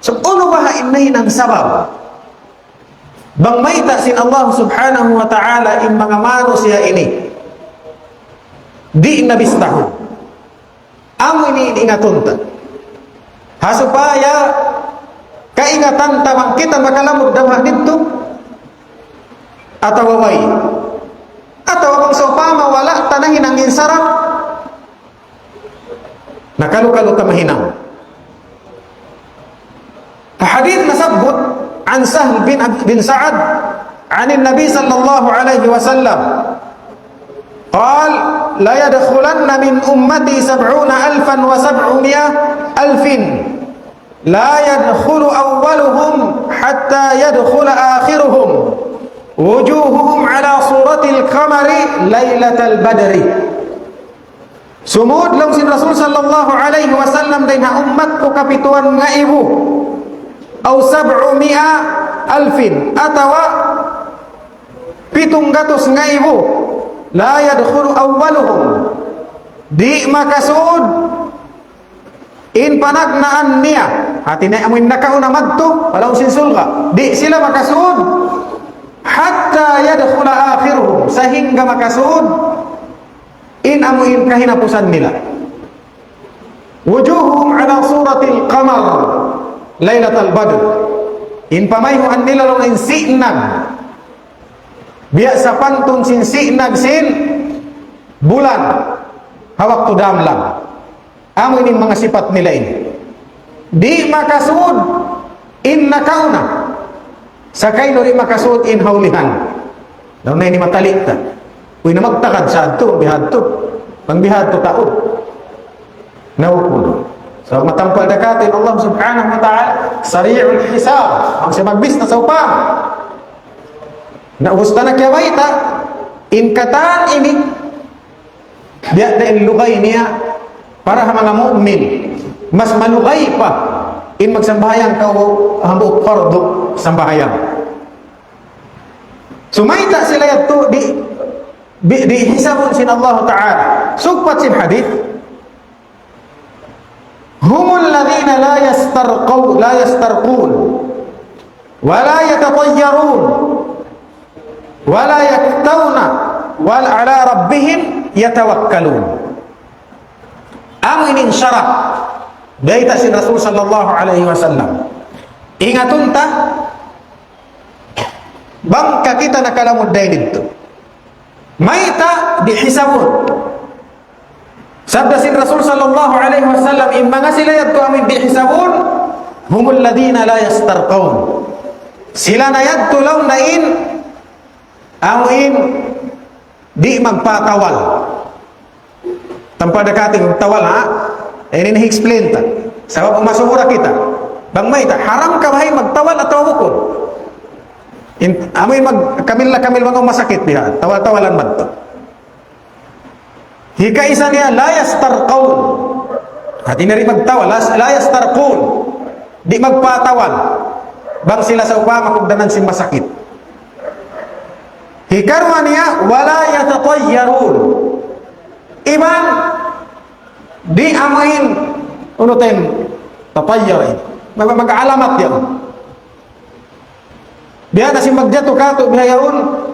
So uno ba inay ng sabab bang may sin Allah subhanahu wa ta'ala in mga mano siya ini di nabistahon amo ini ingatunta hasupaya kaingatan tamang kita makalamod daw dito atau waway atau bang sopama wala tanahin ang insarap nakalu-kalu tamahinang hadith nasabut an Sahl bin Sa'ad an Nabi sallallahu alaihi wasallam قال لا يدخلن من أمتي 70,700,000 لا يدخل أولهم حتى يدخل آخرهم وجوههم على صورة القمر ليلة البدر. Sumud lang si Rasul sallallahu alaihi wasallam din ha ummat ko kapituan nga ibu aw 700,000 atawa 700 nga ibu la yadkhulu awwaluhum di makasud in panagnaan niya hati na amoy nakauna madto wala sinsulga di sila makasud hatta yadkhula akhiruhum sehingga makasud in amuin kahinapusan nila wujuhum ala suratil qamar lailatul badr in pamayhuan nila long in sinag biasa pantun sinag sin bulan hawak tu damlang amo ini mga sifat nila ini di makasud in nakauna sakay no ri makasud in haulihan daw na ini matalita uy na magtakad sa ato bihad to pang bihad to taod nawpun so matampal dakatin Allah subhanahu wa ta'ala sari'ul hisab ang siya magbis na sa upang na gusto na kaya baita in kataan ini biya na inlugay niya para mga mu'min mas malugay pa in magsambahayang ka hambuk fardo sambahayang sumaita sila yato di hisabun sin Allah ta'ala sugpat sin hadith humul ladhina la yastarqun wa la yatatayyarun wala yaktawna wal ala rabbihim yatawakkalun ang inin syarat daita si Rasul sallallahu alaihi wasallam ingatunta bangka kita nakalamod dahil dito maita dihisabun sabda si Rasul sallallahu alaihi wasallam in mga sila yadto amin dihisabun humul ladina la yastarqawn sila na yadto law na in amuin di magpatawal tanpa dekating tawal ha ini explain ta sabab masumura kita bang may ta haram ka bahay magtawal at tawukod amuin kamil mga masakit biha tawal-tawalan man to hika isa niya la yastarqawn hati na rin magtawal la yastarqun di magpatawal bang sila sa upama kugdanan sin masakit hikarwa niya wala yatatayyarun iman di amain unutin tatayyarin mag-alamat yan biya na si magjato kato bihayaun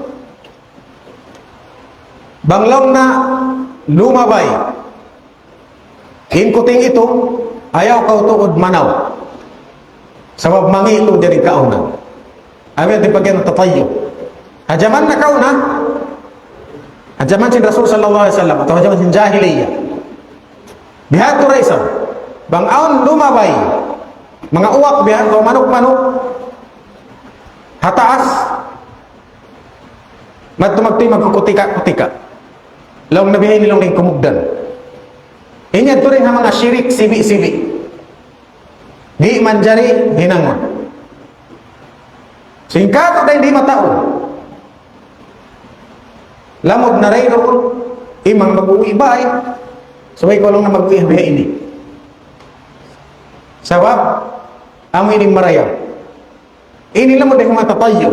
banglaw na lumabay hinkuting ito ayaw ka utuod manaw sabab mangi ito diri kauna ayaw di pagyan tatayyo hajaman na kauna hajaman sin Rasul sallallahu alaihi wasallam atau hajaman sin jahiliyah bihat turay isang bang aon lumabay mga uwak bihat o manok-manok hataas magtumagtoy magkukutika-kutika laong nabihay nilong ning kumugdan inyad turing ha mga syirik sibi-sibi di manjari hinangon singkato dahil di mataon lamod na rin doon imang mag-uwi ba eh sabay ko lang na mag-uwi biya ini sabab amoy ining marayaw ini lamod ay mga tatayo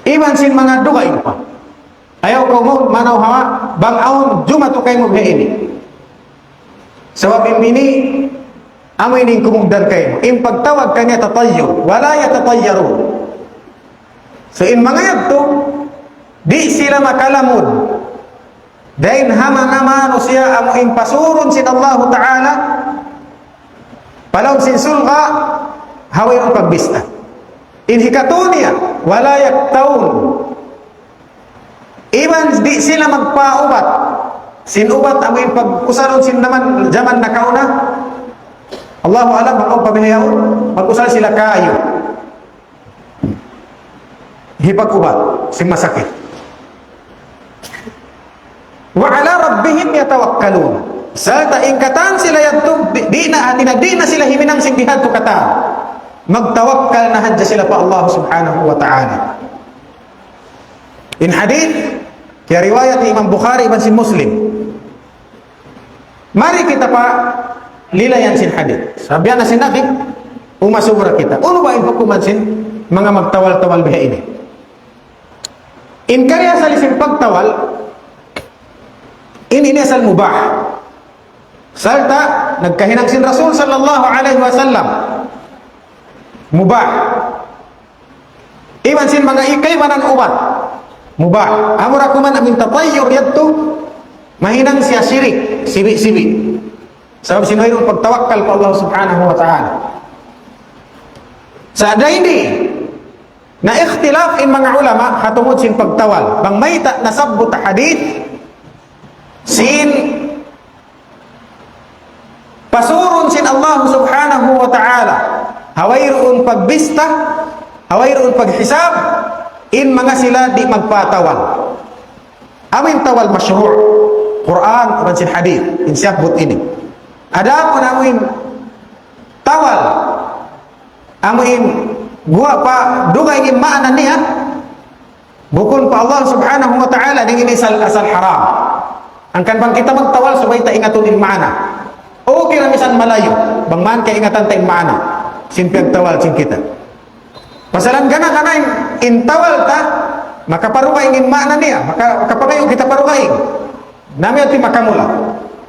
iban sin mga dugay pa ayaw ko mo manaw hawa bang aon jumato kay mo biya ini Sebab ini amo ini kumugdan kayo. In pagtawag kanya tatayyur, wala yatatayyaru. So in mga yadto, di sila makalamod. Dahil hama-namano siya amo in pasurun sin Allah Ta'ala, palaw sin sulga, haway ang pagbista. In hikatunia, wala yaktaun. Iban di sila magpaubat. Sinubat ang pag-usalon sin naman zaman na kauna. Allahu alam ang pamihayaon. Pag-usal sila kayo. Hipag-ubat. Sin masakit. Wa ala rabbihim yatawakkalun. Sa taingkatan sila yadto, di na sila himinang sin bihad to kata. Magtawakkal na hadya sila pa Allah subhanahu wa ta'ala. In hadith, kaya riwayat ni Imam Bukhari ibn sin Muslim. Mari kita pa lilayan sin hadith. Sabihan na sin Nabi, umasura kita. Ano ba yung hukuman sin mga magtawal-tawal biha ini? In kaya sa lisin pagtawal, ini asal mubah. Salta, nagkahinang sin Rasul sallallahu alaihi wasallam. Mubah. Iban sin mga ikay manan ubat. Mubah. Amura kuman amin tatayyur yadto, mahinang siya syirik, sibi-sibi. Sebab sinuhirun pagtawakkal pa Allah subhanahu wa ta'ala. Sa ada ini, na ikhtilaf in mga ulama, hatungod sin pagtawal. Bang may nasabot hadith, sin pasurun sin Allah subhanahu wa ta'ala. Hawayroon pagbista, hawayroon paghisab, in mga sila di magpatawal. Amin tawal masyhur. Quran, Quran sin hadith, in siyakbut ini. Ada pun amin tawal. Amin gua pa duga ingin makna niya. Bukun pa Allah subhanahu wa ta'ala ning ini asal haram. Angkan bang kita magtawal sabay ta ingatun in makna. Okay na misan malayo. Bang man kay ingatan ta in makna. Sin pagtawal sin kita. Pasalan gana kana in tawal ta, maka paruka ingin makna niya, maka kapagayo kita parukain. Nami ati makamula.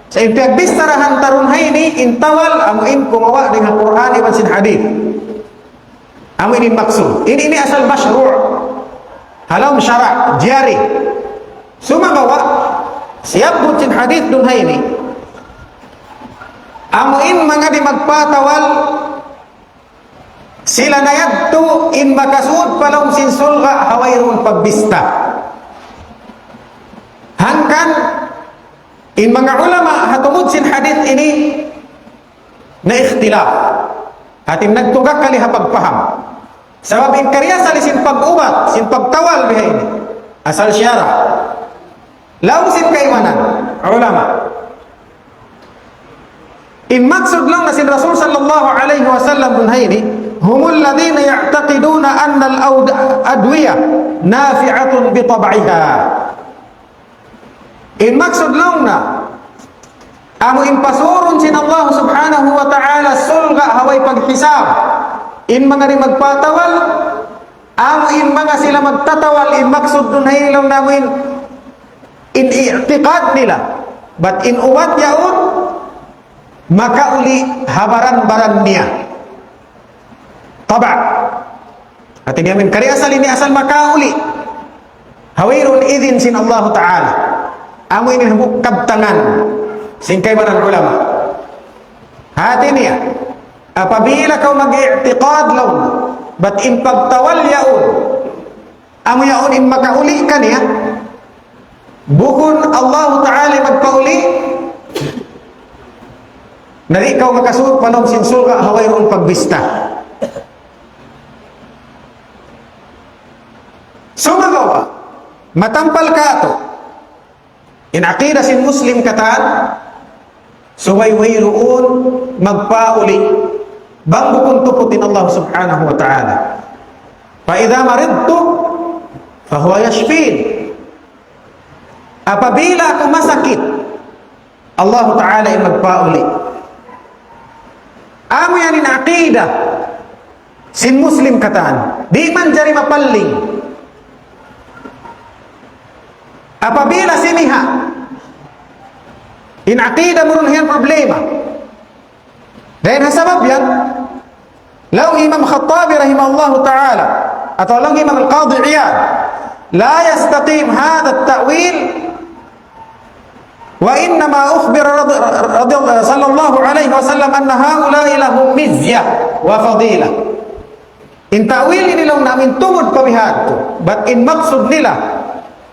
Sa ipagbistarahan tarun hayni in tawal amo in kumawa dengan Quran iban sin hadith. Amo ini maksud. Ini asal masyru'. Halam syara' jari. Sumagawa siap butin hadith dun hayni. Amo in mga di magpatawal sila na yadto in makasud palong sin sulga hawayrun pagbista. Hangkan in mga ulama hatungod sin hadith ini na ikhtilaf. Atin nagtugak kali hapagpaham. Sabab in karya sa sin pag-ubat, sin pagtawal biha ini. Asal syara. Law sin kaimanan ulama. In maksud lang na sin Rasul sallallahu alaihi wasallam dun hayni humul ladina ya'taqiduna anna al-adwiya nafi'atun bi tab'iha. In maksud lang na amo in pasurun sin Allah subhanahu wa ta'ala sulga haway paghisab in mga rin magpatawal amo in mga sila magtatawal in maksud dun hayni lang namin in i'tiqad nila but in uwat yaun makauli habaran-baran niya taba at yamin kari asal ini asal makauli hawirun idin sin Allah ta'ala amo ini kabtangan singkay manan ulama hati niya apabila kau mag-i'tiqad law but in pagtawal yaun amo yaun in makauli ka niya bukun Allah ta'ala magpauli nari ikaw makasuot panom sin sulga hawayroon pagbista. Sumagawa matampal ka ato in aqida sin muslim kataan suwaywayroon magpauli bang bukun tuputin Allah subhanahu wa ta'ala fa idha maridtu fahuwa yashfin apabila ako masakit Allah ta'ala ay magpauli. Amo yan in aqidah sin muslim kataan di man jari mapaling apabila siniha In aqidah meron yan problema. Dahil sabab yan, law Imam Khattabi rahimahullahu ta'ala atau law Imam Al-Qadhi Iyad la yastaqim hadha at-ta'wil wa innama ukhbira sallallahu alaihi wasallam anna haula'i lahum mizyah wa fadilah. In ta'wil ini lang namin tungod pabihad to, but in maksud nila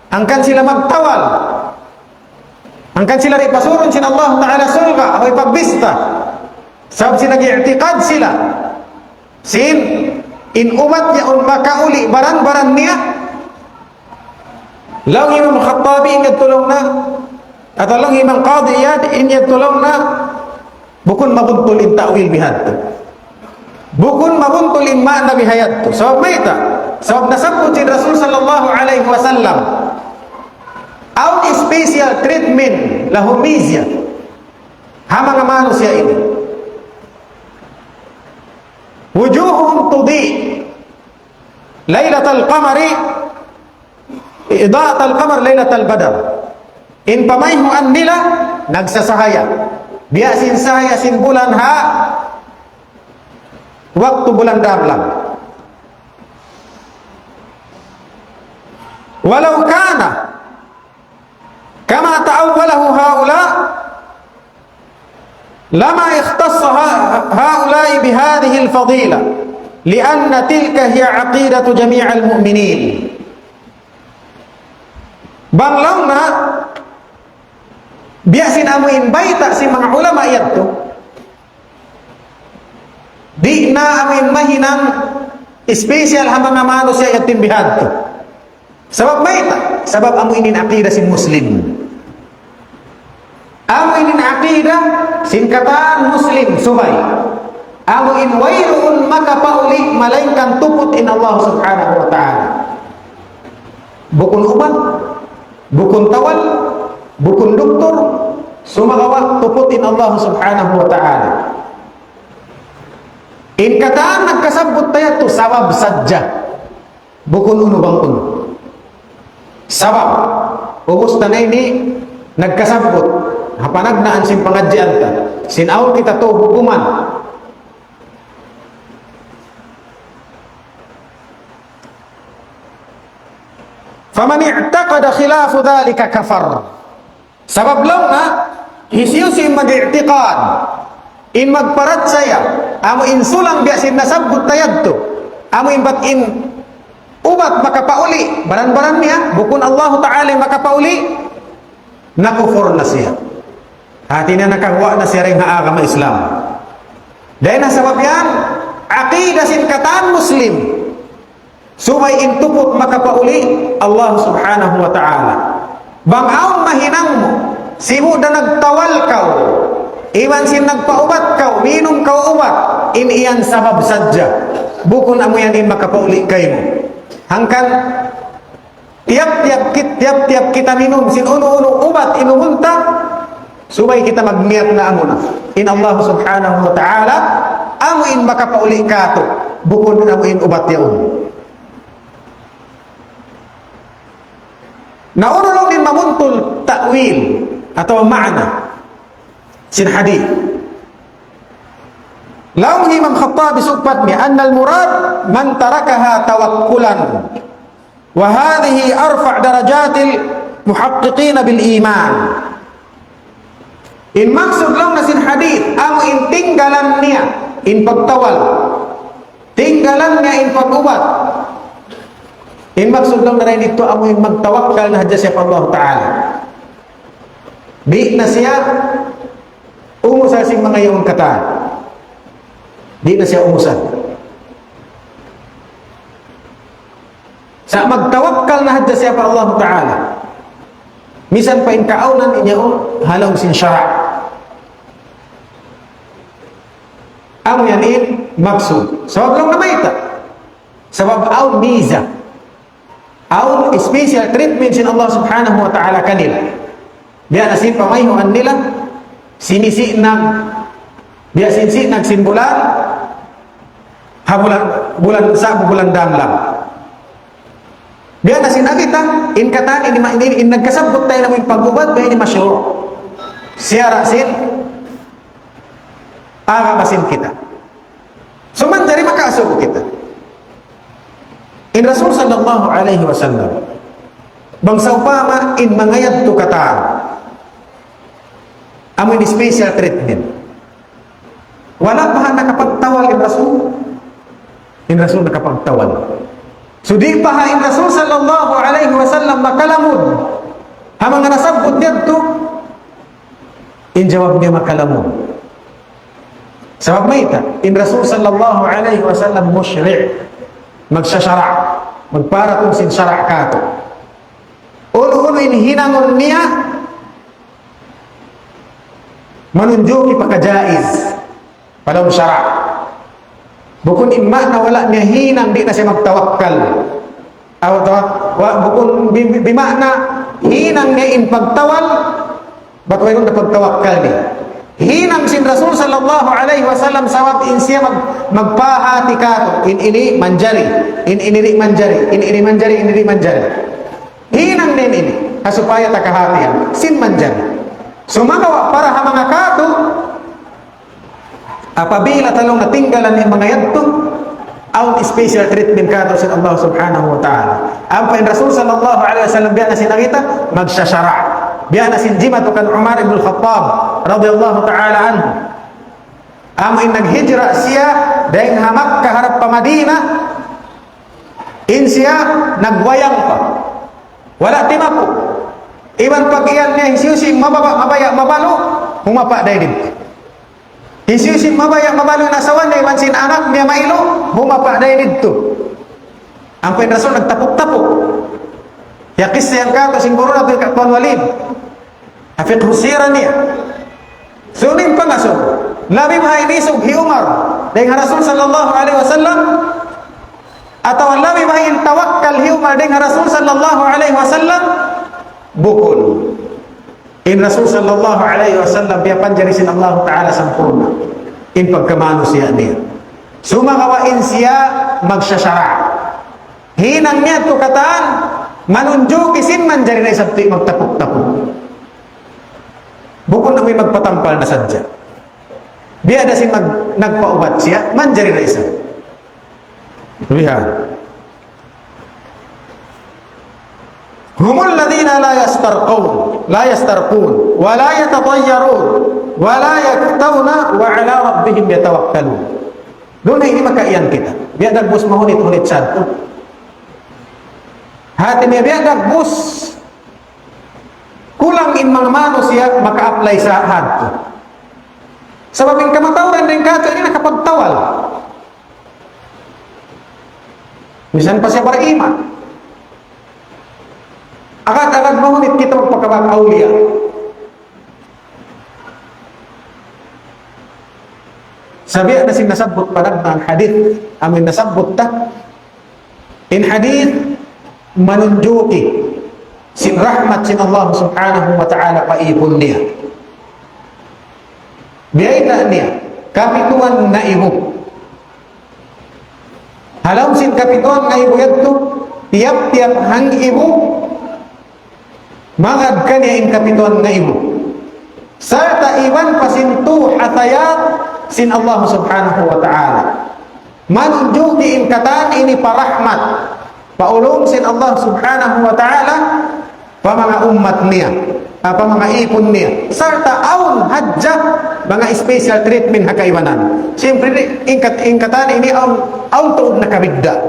angkan sila magtawal, angkan sila ipasuron sin Allah Ta'ala sulga o ipagbista sabab sila nag-i'tiqad sila sin in umat niya un makauli baran-baran niya law Imam Khattabi in tulong na atau lang Imam Qadhi Iyad in tulong na bukun mabuntul in ta'wil bihad to, bukun mabuntul in ma'na bihayat to. Sabab may ita, sabab nasabot si Rasul sallallahu alaihi wasallam ang special treatment lahumizya hamang amano siya ini wujuhum tudi laylatal qamari idaatal qamar laylatal badar. In pamayhuan nila nagsasahaya biasin sahaya sin bulan ha waktu bulan damlang. Walau kana kama ta'awwalahu haula lama ikhtassa haula'i bihadhihi al-fadila lianna tilka hiya aqidatu jami'al mu'minin. Banglang na biasin amuin baita si mga ulama ito di na amuin mahinang special hamang amano siya yatin bihad to. Sabab baita, sabab amuin in aqidah si muslim, amuin in aqidah sin kataan muslim subay, amuin wayruun makapauli malainkan tuput in Allah subhanahu wa ta'ala. Bukun umat, bukun tawal, bukun doktor, sumagawa tuput in Allah subhanahu wa ta'ala. In kataan nagkasabot tayo to sabab sadja, bukun uno bang uno. Sabab ubos na ini nagkasabot hapanagnaan sin pangadyan ta sinaw kita to hukuman faman i'taqada khilafu dhalika kafar. Sabab lang na hisiyo si mag-i'tiqad in magparat saya amo insulang biasin nasabot tayad to amo imbat in ubat makapauli baran-baran niya bukun Allah Ta'ala makapauli nakufur na siya hati na nakagawa na siya rin agama Islam. Dahil na sabab yan aqidah sin kataan muslim sumay intupot makapauli Allah subhanahu wa ta'ala. Bangaw mahinang mo simu na nagtawal kau iwan sin nagpaubat kau minum kau ubat in iyan sabab sadja bukun amo yan in makapauli kayo hangkan tiap-tiap kita minum sin uno-uno ubat inumunta subay kita magniat na amo na in Allah subhanahu wa ta'ala amo in makapauli kato bukun amo in ubat yaon. Nauno lang din mamuntul ta'wil atau ma'na sin hadith. Law Imam Khattabi supat mi anna al-murad man tarakaha tawakkulan wa hadhihi arfa' darajatil muhaqqiqin bil iman. In maksud lang na sin hadith amo in tinggalan niya in pagtawal, tinggalan niya in pagubat. In maksud lang na rin ito amo in magtawakkal na hadya siya Allah Ta'ala. Di na siya umusa sing mga iyong kataan. Di na siya umusan. Sa magtawakkal na hadya siya pa Allah Ta'ala. Misan pa in kaunan inyaon halong sin syara'. Ang yan in maksud. Sabab lang na may ita. Sabab aw miza. Aw special treatment sin Allah Subhanahu wa Ta'ala kanila. Biya na sin pamayhuan nila sinisi nag biya sinsi nag simbulan ha bulan sa bulan damlang. Biya na sin agita in katan in nagkasabot tayo ng pag-ubad biya ni masyuro. siya rasin agabasin kita. So man dari makaasuko kita. In Rasul sallallahu alaihi wasallam bangsa upama in mangayad to kataan amoy ni special treatment. Wala pa nakapagtawal in Rasul nakapagtawal. So di pa in Rasul sallallahu alaihi wasallam makalamod hamang nasabot dito in jawab niya makalamod. Sabab may ita in Rasul sallallahu alaihi wasallam musyri' magsasyara magpara kung sin syara' kato ulo-ulo in hinangon niya manunjuki pakajaiz palaw syara' bukun imma na wala niya hinang di na siya magtawakkal bukun bimakna hinang niya in pagtawal ba't wayon na pagtawakkal niya hinang sin Rasul sallallahu alaihi wasallam sawab in siya magpahati kato in ini manjari in iniri manjari in ini manjari in ini manjari hinang din ini kasupaya takahatian sin manjari sumagawa para ha mga kato apabila talong natinggalan yung mga yadto ang special treatment kato sin Allah subhanahu wa ta'ala ang pain Rasul sallallahu alaihi wasallam biya na sinakita magsasyara biya na sinjima to kan Umar ibn Khattab radiyallahu ta'ala anhu ang in naghijra siya dahil hamak kaharap pa Madina in siya nagwayang pa wala timapo iwan pag iyan niya hisyusing mabaya mabalo humapa dahil din hisyusing mabaya mabalo nasawan na iwan sin anak niya mailo humapa dahil dito ang penrason nagtapok-tapok yakis yang kato singguro na Tuan Walid afiq husira niya sunin pangasok labi mahinisog hi Umar dengan Rasul sallallahu alaihi wasallam atau labi mahin tawakkal hi Umar dengan Rasul sallallahu alaihi wasallam bukul in Rasul sallallahu alaihi wasallam biya panjarisin Allah ta'ala sampurna in pagkamanusia niya sumakawain siya magsasyara hinang niya tukataan manunjukisin manjari na isabti magtapok-tapok bukod na may magpatampal na sadya biya na si nagpaubat siya manjari na isa lihat humul ladina la yastarqun wa la yatatayyarun wa la yaktawna wa ala rabbihim yatawakkalun doon na ini makaiyan kita biya nagbus mahunit-hunit sadto hati niya biya nagbus kulang in mga manusia maka-apply sa hadto sabab yung kamatawran din kato ini nakapagtawal misan pa siya beriman agad-agad mahunit kita magpakabang awliya sabi na sinasabot pa ang hadith amin nasabot ta in hadith manunjuki sin rahmat sin Allah subhanahu wa ta'ala paipon niya biyayta niya kapituan na ibo halaw sin kapituan na ibo yadto tiap-tiap hang ibo mangad kanya in kapituan na ibo sa taiwan pasintu hatayat sin Allah subhanahu wa ta'ala manunjuki in katan ini parahmat paulong sin Allah subhanahu wa ta'ala pa mga umat niya pa mga ipon niya sarta aun hadja mga special treatment hakaiwanan siyempre ingkatan ini aun tuod na kabigda